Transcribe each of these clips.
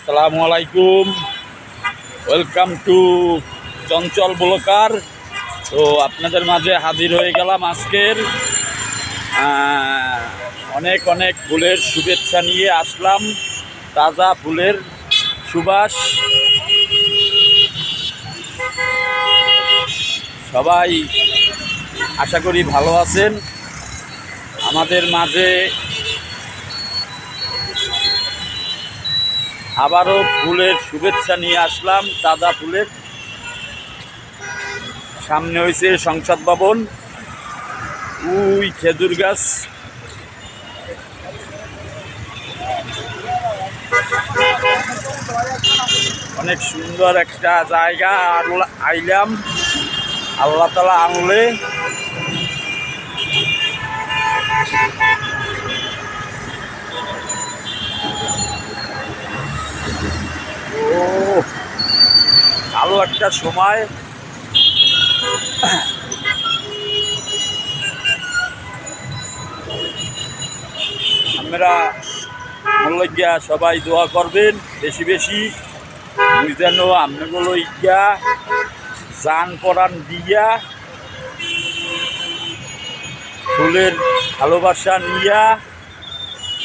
আসসালামু আলাইকুম, welcome to Chanchal blocker. তো আপনাদের মাঝে হাজির হয়ে গেলাম আজকের অনেক অনেক ফুলের শুভেচ্ছা নিয়ে আসলাম। তাজা ফুলের সুবাস। সবাই আশা করি ভালো আছেন। আমাদের মাঝে আবারও ফুলের শুভেচ্ছা নিয়ে আসলাম। তাজা ফুলের সামনে হয়েছে সংসদ ভবন, ওই খেজুর গাছ, অনেক সুন্দর একটা জায়গা। আইলাম আল্লাহ তাআলা আনলে। ও ভালো একটা সময়। আমরা মল্লিকা সবাই দোয়া করবেন বেশি বেশি, যেন আপনাগুলো ইয়া জান পরাণ দিয়া ফুলের ভালোবাসা নিয়া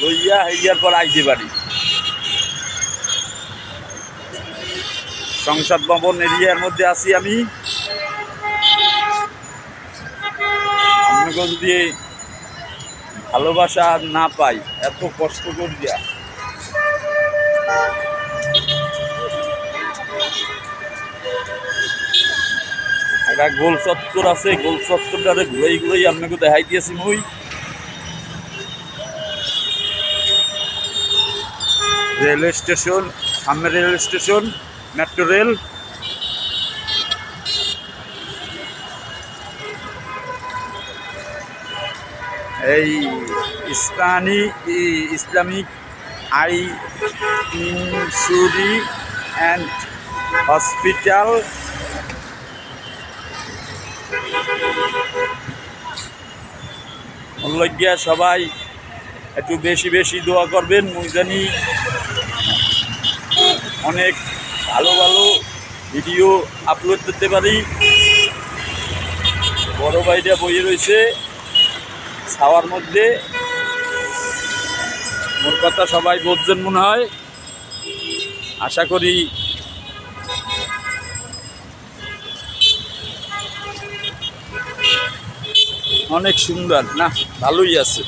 লইয়া হইয়ার পর আইতে পারি। সংসদ ভবন এরিয়ার মধ্যে আছি আমি। আপনাকে যদি ভালোবাসা না পাই, এত কষ্ট করিয়া একটা গোল চত্বর আছে, গোল চত্বরটারে ঘুরাই ঘুরাই আপনাকে দেখাই দিয়েছি। মুই রেলওয়ে স্টেশন, সামনে রেলওয়ে স্টেশন, মেট্রো রেল। এই ইসলামিক আই ইনস্যুরি অ্যান্ড হসপিটাল। মল্লিকা সবাই একটু বেশি বেশি দোয়া করবেন। মুই জানি অনেক ভালো ভালো ভিডিও আপলোড করতে পারি। বড় ভাইটা বইয়ে রয়েছে ছাওয়ার মধ্যে। মোর কথা সবাই বুঝছেন মনে হয়, আশা করি। অনেক সুন্দর না, ভালোই আছে।